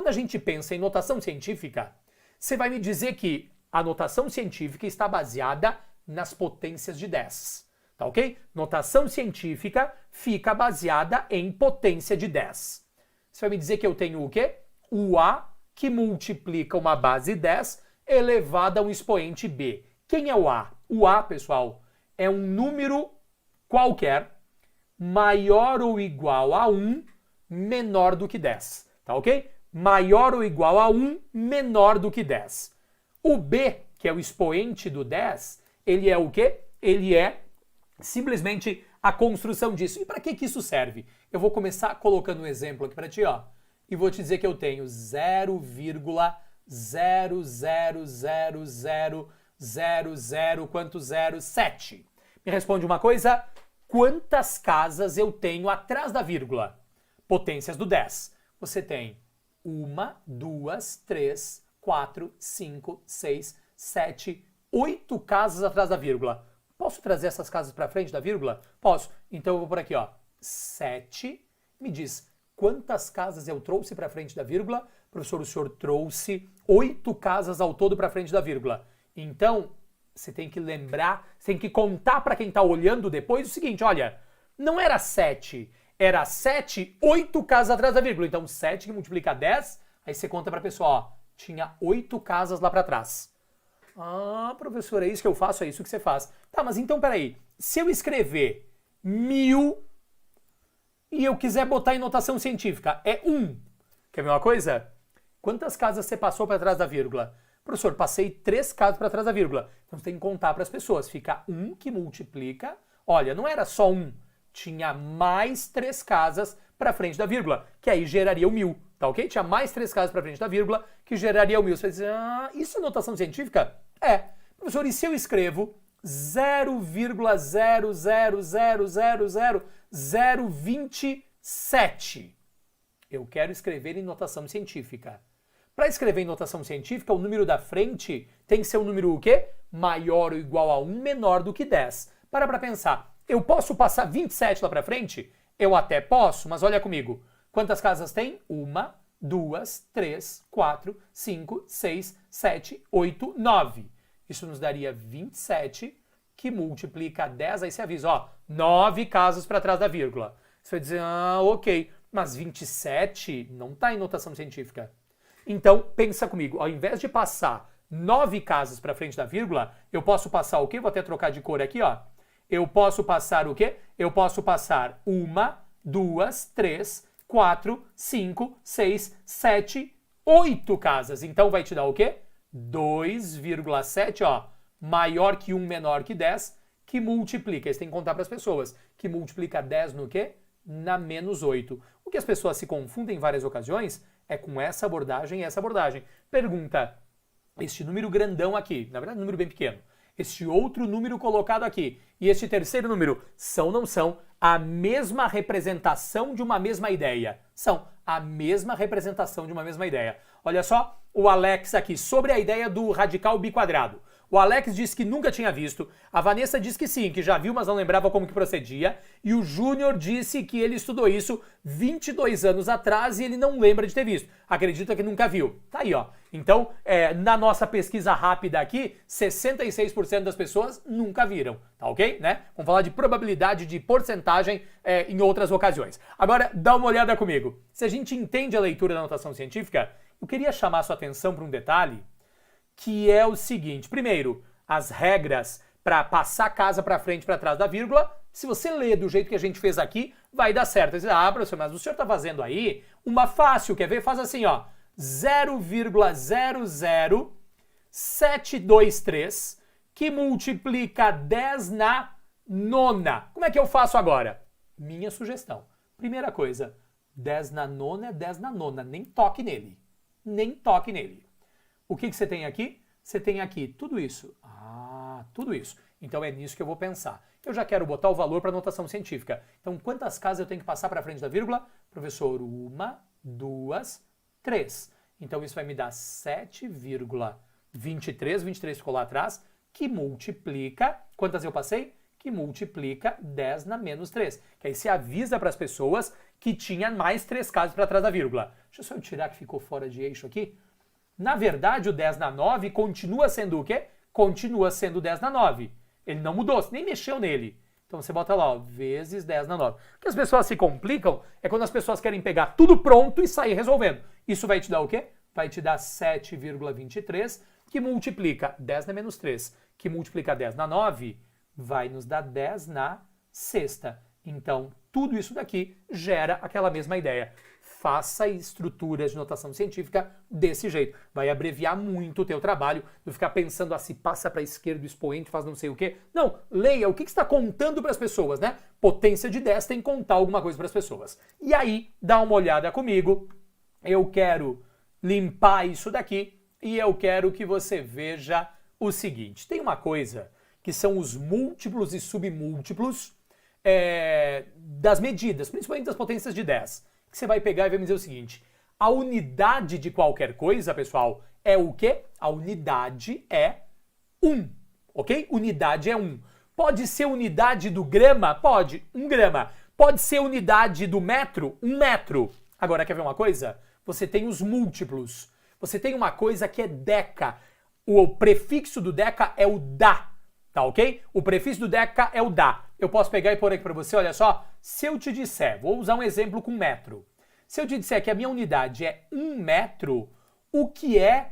a gente pensa em notação científica, você vai me dizer que a notação científica está baseada nas potências de 10. Tá ok? Notação científica fica baseada em potência de 10. Você vai me dizer que eu tenho o quê? O A que multiplica uma base 10 elevada a um expoente B. Quem é o A? O A, pessoal, é um número qualquer maior ou igual a 1 menor do que 10. Tá ok? Maior ou igual a 1 menor do que 10. O B, que é o expoente do 10, ele é o quê? Ele é simplesmente a construção disso. E para que isso serve? Eu vou começar colocando um exemplo aqui para ti, ó. E vou te dizer que eu tenho 0,0000000 quanto 07. Me responde uma coisa. Quantas casas eu tenho atrás da vírgula? Potências do 10. Você tem 1, 2, 3, 4, 5, 6, 7, 8 casas atrás da vírgula. Posso trazer essas casas para frente da vírgula? Posso. Então eu vou por aqui, ó. 7. Me diz, quantas casas eu trouxe para frente da vírgula? Professor, o senhor trouxe 8 casas ao todo para frente da vírgula. Então, você tem que lembrar, você tem que contar para quem está olhando depois o seguinte, olha, não era 7, era 7, 8 casas atrás da vírgula. Então, 7 que multiplica 10, aí você conta para a pessoa, ó, tinha 8 casas lá para trás. Ah, professor, é isso que eu faço, é isso que você faz. Tá, mas então, peraí, se eu escrever 1000 e eu quiser botar em notação científica, é 1. Quer ver uma coisa? Quantas casas você passou para trás da vírgula? Professor, passei 3 casas para trás da vírgula. Então você tem que contar para as pessoas. Fica 1 que multiplica. Olha, não era só 1. Tinha mais 3 casas para frente da vírgula, que aí geraria o 1000. Tá ok? Tinha mais 3 casas para frente da vírgula, que geraria o 1000. Você vai dizer, ah, isso é notação científica? É. Professor, e se eu escrevo 0,0000027? Eu quero escrever em notação científica. Para escrever em notação científica, o número da frente tem que ser um número o quê? Maior ou igual a 1, menor do que 10. Para pensar. Eu posso passar 27 lá para frente? Eu até posso, mas olha comigo. Quantas casas tem? 1, 2, 3, 4, 5, 6, 7, 8, 9. Isso nos daria 27, que multiplica 10, aí você avisa, ó, 9 casas para trás da vírgula. Você vai dizer, ah, ok, mas 27 não está em notação científica. Então, pensa comigo, ao invés de passar 9 casas para frente da vírgula, eu posso passar o quê? Vou até trocar de cor aqui, ó. Eu posso passar o quê? Eu posso passar 1, 2, 3, 4, 5, 6, 7, 8 casas. Então vai te dar o quê? 2,7, ó, maior que 1, menor que 10, que multiplica, isso tem que contar para as pessoas, que multiplica 10 no quê? Na menos 8. O que as pessoas se confundem em várias ocasiões é com essa abordagem e essa abordagem. Pergunta, este número grandão aqui, na verdade um número bem pequeno, este outro número colocado aqui e este terceiro número são ou não são a mesma representação de uma mesma ideia? São a mesma representação de uma mesma ideia. Olha só o Alex aqui sobre a ideia do radical biquadrado. O Alex disse que nunca tinha visto, a Vanessa disse que sim, que já viu, mas não lembrava como que procedia, e o Júnior disse que ele estudou isso 22 anos atrás e ele não lembra de ter visto. Acredita que nunca viu. Tá aí, ó. Então, na nossa pesquisa rápida aqui, 66% das pessoas nunca viram, tá ok? Né? Vamos falar de probabilidade de porcentagem em outras ocasiões. Agora, dá uma olhada comigo. Se a gente entende a leitura da notação científica, eu queria chamar sua atenção para um detalhe, que é o seguinte. Primeiro, as regras para passar a casa para frente e para trás da vírgula, se você ler do jeito que a gente fez aqui, vai dar certo. Você diz, ah, professor, mas o senhor está fazendo aí uma fácil, quer ver? Faz assim, ó, 0,00723, que multiplica 10 na nona. Como é que eu faço agora? Minha sugestão. Primeira coisa, 10 na nona é 10 na nona, nem toque nele. Nem toque nele. O que você tem aqui? Você tem aqui tudo isso. Ah, tudo isso. Então é nisso que eu vou pensar. Eu já quero botar o valor para notação científica. Então quantas casas eu tenho que passar para frente da vírgula? Professor, 1, 2, 3. Então isso vai me dar 7,23, 23 ficou lá atrás, que multiplica, quantas eu passei? que multiplica 10 na menos 3. Que aí você avisa para as pessoas que tinha mais 3 casas para trás da vírgula. Deixa eu só tirar que ficou fora de eixo aqui. Na verdade, o 10 na 9 continua sendo o quê? Continua sendo 10 na 9. Ele não mudou, você nem mexeu nele. Então você bota lá, ó, vezes 10 na 9. O que as pessoas se complicam é quando as pessoas querem pegar tudo pronto e sair resolvendo. Isso vai te dar o quê? Vai te dar 7,23, que multiplica 10 na menos 3, que multiplica 10 na 9, vai nos dar 10 na sexta. Então, tudo isso daqui gera aquela mesma ideia. Faça estruturas de notação científica desse jeito. Vai abreviar muito o teu trabalho, não ficar pensando se passa para a esquerda o expoente, faz não sei o quê. Não, leia o que está contando para as pessoas, né? Potência de 10 tem que contar alguma coisa para as pessoas. E aí, dá uma olhada comigo. Eu quero limpar isso daqui e eu quero que você veja o seguinte. Tem uma coisa que são os múltiplos e submúltiplos das medidas, principalmente das potências de 10. Que você vai pegar e vai me dizer o seguinte: a unidade de qualquer coisa, pessoal, é o quê? A unidade é 1, ok? Unidade é 1. Pode ser unidade do grama? Pode, 1 grama. Pode ser unidade do metro? 1 metro. Agora, quer ver uma coisa? Você tem os múltiplos. Você tem uma coisa que é deca. O prefixo do deca é o da, tá ok? O prefixo do deca é o da. Eu posso pegar e pôr aqui para você, olha só. Se eu te disser, vou usar um exemplo com metro. Se eu te disser que a minha unidade é 1 metro, o que é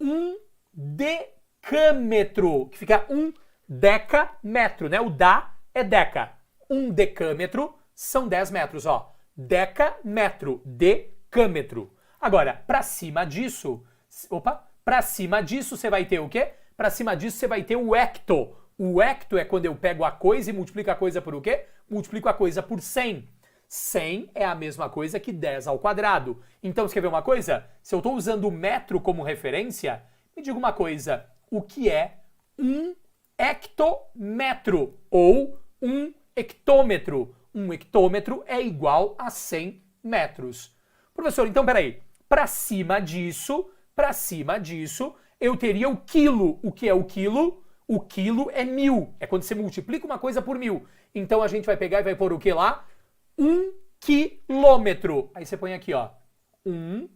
1 decâmetro? Que fica 1 decâmetro, né? O da é deca. 1 decâmetro são 10 metros, ó. Decâmetro, decâmetro. Agora, para cima disso, você vai ter o quê? Para cima disso você vai ter o hecto. O hecto é quando eu pego a coisa e multiplico a coisa por o quê? Multiplico a coisa por 100. 100 é a mesma coisa que 10 ao quadrado. Então, você quer ver uma coisa? Se eu estou usando o metro como referência, me diga uma coisa. O que é 1 hectômetro ou 1 hectômetro? 1 hectômetro é igual a 100 metros. Professor, então, peraí. Para cima disso, eu teria o quilo. O que é o quilo? O quilo é 1000. É quando você multiplica uma coisa por 1000. Então a gente vai pegar e vai pôr o que lá? 1 quilômetro. Aí você põe aqui, ó. 1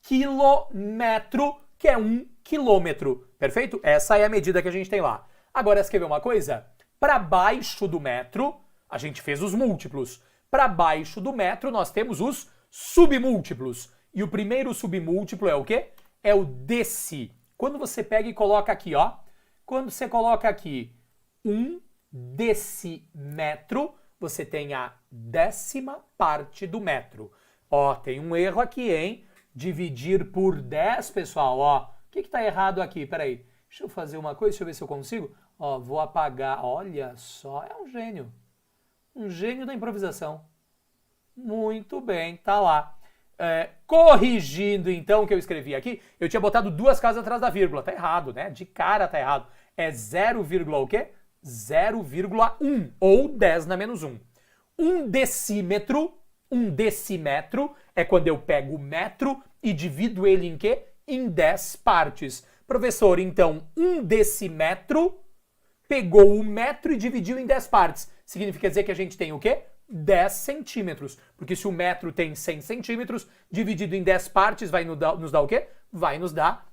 quilômetro, que é 1 quilômetro. Perfeito? Essa é a medida que a gente tem lá. Agora, você quer ver uma coisa? Para baixo do metro, a gente fez os múltiplos. Para baixo do metro, nós temos os submúltiplos. E o primeiro submúltiplo é o quê? É o desse. Quando você pega e coloca aqui, ó. Quando você coloca aqui 1 decímetro, você tem a 10ª parte do metro. Ó, tem um erro aqui, hein? Dividir por 10, pessoal, ó. O que tá errado aqui? Peraí. Deixa eu fazer uma coisa, deixa eu ver se eu consigo. Ó, vou apagar. Olha só, é um gênio. Um gênio da improvisação. Muito bem, tá lá. Corrigindo, então, o que eu escrevi aqui, eu tinha botado 2 casas atrás da vírgula. Tá errado, né? De cara tá errado. É 0, o quê? 0,1 ou 10 na menos 1. 1 decímetro é quando eu pego o metro e divido ele em quê? Em 10 partes. Professor, então, 1 decímetro pegou o metro e dividiu em 10 partes. Significa dizer que a gente tem o quê? 10 centímetros. Porque se o metro tem 100 centímetros, dividido em 10 partes, vai nos dar o quê? Vai nos dar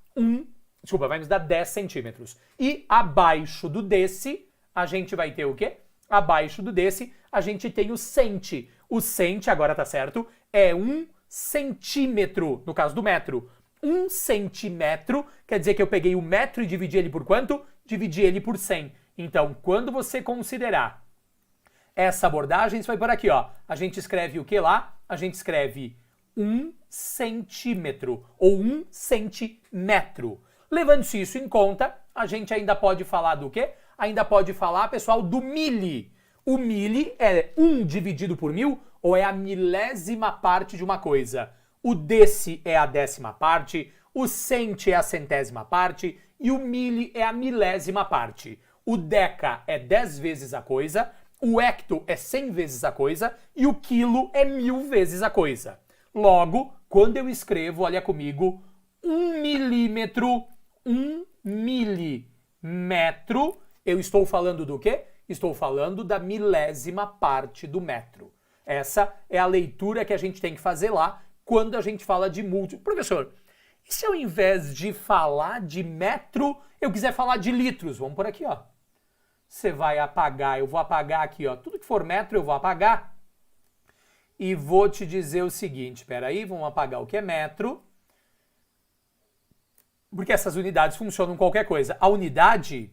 10 centímetros. E abaixo do desse, a gente vai ter o quê? Abaixo do desse, a gente tem o centi. O centi, agora tá certo, é 1 centímetro, no caso do metro. 1 centímetro quer dizer que eu peguei o metro e dividi ele por quanto? Dividi ele por 100. Então, quando você considerar essa abordagem, você vai por aqui, ó. A gente escreve o que lá? A gente escreve 1 centímetro ou 1 centímetro. Levando-se isso em conta, a gente ainda pode falar do quê? Ainda pode falar, pessoal, do mili. O mili é 1 dividido por 1000 ou é a milésima parte de uma coisa? O desse é a 10ª parte, o centi é a 100ª parte e o mili é a milésima parte. O deca é 10 vezes a coisa, o hecto é 100 vezes a coisa e o quilo é 1000 vezes a coisa. Logo, quando eu escrevo, olha comigo, 1 milímetro, 1 milímetro, eu estou falando do quê? Estou falando da milésima parte do metro. Essa é a leitura que a gente tem que fazer lá quando a gente fala de múltiplo. Professor, e se ao invés de falar de metro, eu quiser falar de litros? Vamos por aqui, ó. Você vai apagar, eu vou apagar aqui, ó. Tudo que for metro eu vou apagar. E vou te dizer o seguinte, peraí, vamos apagar o que é metro. Porque essas unidades funcionam qualquer coisa. A unidade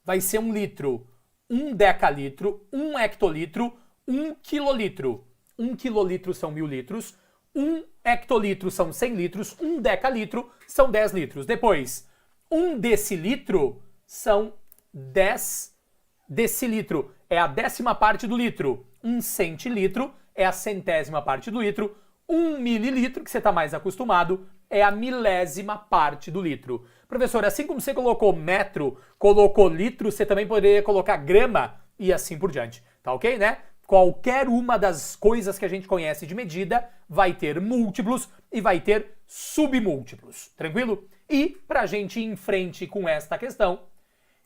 vai ser 1 litro, 1 decalitro, 1 hectolitro, 1 quilolitro. 1 quilolitro são 1000 litros, 1 hectolitro são 100 litros, 1 decalitro são 10 litros. Depois, 1 decilitro são 10 decilitro. É a 10ª parte do litro. 1 centilitro é a 100ª parte do litro. 1 mililitro, que você está mais acostumado, é a milésima parte do litro. Professor, assim como você colocou metro, colocou litro, você também poderia colocar grama e assim por diante. Tá ok, né? Qualquer uma das coisas que a gente conhece de medida vai ter múltiplos e vai ter submúltiplos. Tranquilo? E para a gente ir em frente com esta questão,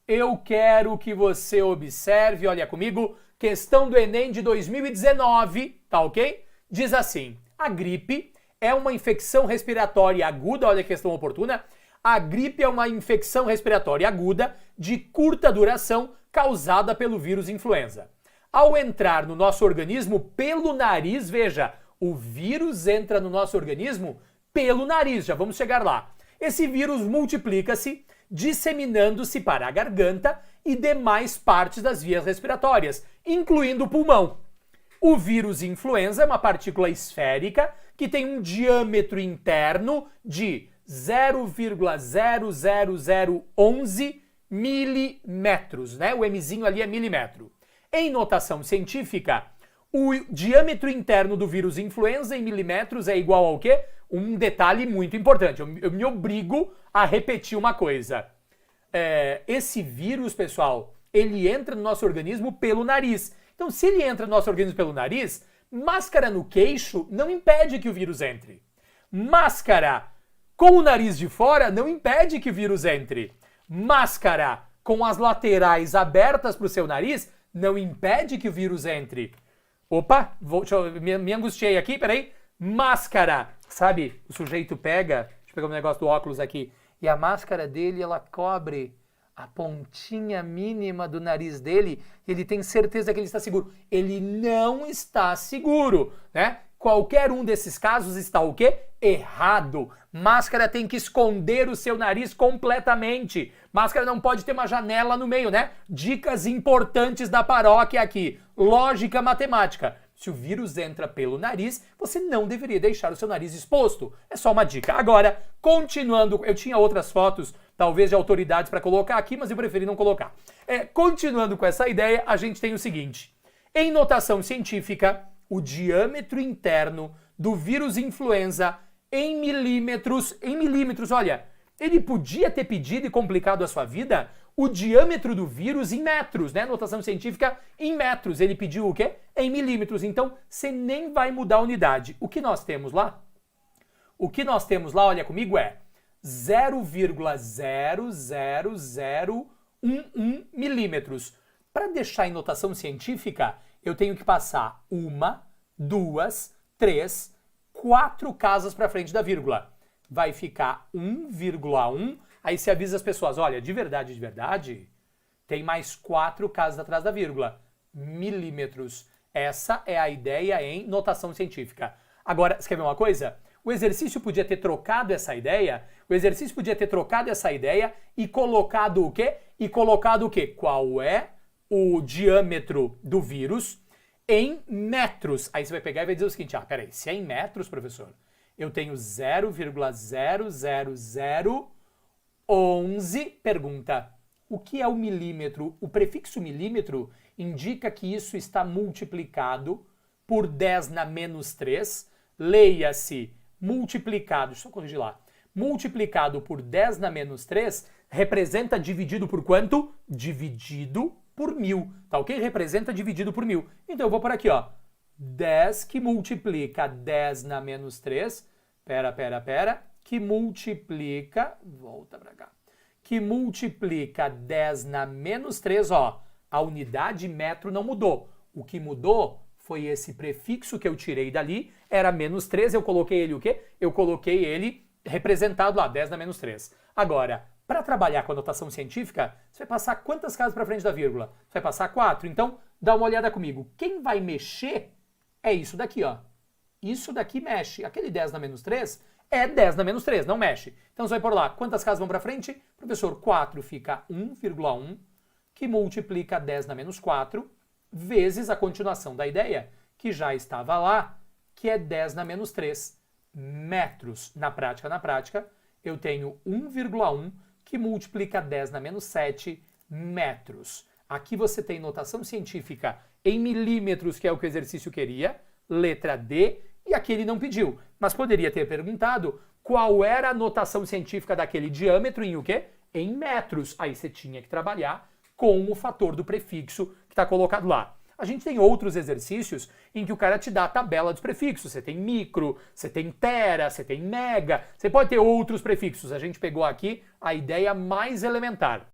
eu quero que você observe, olha comigo, questão do Enem de 2019, tá ok? Diz assim, a gripe é uma infecção respiratória aguda, olha a questão oportuna, a gripe é uma infecção respiratória aguda de curta duração causada pelo vírus influenza. Ao entrar no nosso organismo pelo nariz, veja, o vírus entra no nosso organismo pelo nariz, já vamos chegar lá. Esse vírus multiplica-se, disseminando-se para a garganta e demais partes das vias respiratórias, incluindo o pulmão. O vírus influenza é uma partícula esférica que tem um diâmetro interno de 0,00011 milímetros, né? O Mzinho ali é milímetro. Em notação científica, o diâmetro interno do vírus influenza em milímetros é igual ao quê? Um detalhe muito importante, eu me obrigo a repetir uma coisa. Esse vírus, pessoal, ele entra no nosso organismo pelo nariz. Então, se ele entra no nosso organismo pelo nariz, máscara no queixo não impede que o vírus entre. Máscara com o nariz de fora não impede que o vírus entre. Máscara com as laterais abertas para o seu nariz não impede que o vírus entre. Opa, me angustiei aqui, peraí. Máscara, sabe? O sujeito pega, deixa eu pegar um negócio do óculos aqui, e a máscara dele, ela cobre a pontinha mínima do nariz dele, e ele tem certeza que ele está seguro. Ele não está seguro, né? Qualquer um desses casos está o quê? Errado. Máscara tem que esconder o seu nariz completamente. Máscara não pode ter uma janela no meio, né? Dicas importantes da paróquia aqui. Lógica matemática. Se o vírus entra pelo nariz, você não deveria deixar o seu nariz exposto. É só uma dica. Agora, continuando, eu tinha outras fotos, talvez de autoridades para colocar aqui, mas eu preferi não colocar. Continuando com essa ideia, a gente tem o seguinte. Em notação científica, o diâmetro interno do vírus influenza em milímetros, olha, ele podia ter pedido e complicado a sua vida o diâmetro do vírus em metros, né? Notação científica em metros. Ele pediu o quê? Em milímetros. Então, você nem vai mudar a unidade. O que nós temos lá? O que nós temos lá, olha comigo, é 0,00011 milímetros. Para deixar em notação científica, eu tenho que passar 1, 2, 3, 4 casas para frente da vírgula. Vai ficar 1,1. Aí você avisa as pessoas, olha, de verdade, tem mais 4 casas atrás da vírgula. Milímetros. Essa é a ideia em notação científica. Agora, você quer ver uma coisa? O exercício podia ter trocado essa ideia, e colocado o quê? Qual é o diâmetro do vírus em metros? Aí você vai pegar e vai dizer o seguinte, peraí, se é em metros, professor, eu tenho 0,00011, pergunta, o que é o milímetro? O prefixo milímetro indica que isso está multiplicado por 10 na menos 3, leia-se multiplicado, deixa eu corrigir lá, multiplicado por 10 na menos 3, representa dividido por quanto? Dividido por 1000, tá ok? Representa dividido por 1000. Então eu vou por aqui, ó, 10 que multiplica 10 na menos 3, que multiplica, volta pra cá, que multiplica 10 na menos 3, ó, A unidade metro não mudou. O que mudou foi esse prefixo que eu tirei dali, era menos 3, eu coloquei ele o quê? Eu coloquei ele representado lá, 10 na menos 3. Agora, para trabalhar com a notação científica, você vai passar quantas casas para frente da vírgula? Você vai passar 4. Então, dá uma olhada comigo. Quem vai mexer é isso daqui, ó. Isso daqui mexe. Aquele 10 na menos 3 é 10 na menos 3, não mexe. Então, você vai por lá. Quantas casas vão para frente? Professor, 4 fica 1,1, que multiplica 10 na menos 4, vezes a continuação da ideia, que já estava lá, que é 10 na menos 3 metros. Na prática, eu tenho 1,1 que multiplica 10 na menos 7 metros. Aqui você tem notação científica em milímetros, que é o que o exercício queria, letra D, e aqui ele não pediu, mas poderia ter perguntado qual era a notação científica daquele diâmetro em o quê? Em metros. Aí você tinha que trabalhar com o fator do prefixo que está colocado lá. A gente tem outros exercícios em que o cara te dá a tabela dos prefixos. Você tem micro, você tem tera, você tem mega, você pode ter outros prefixos. A gente pegou aqui a ideia mais elementar.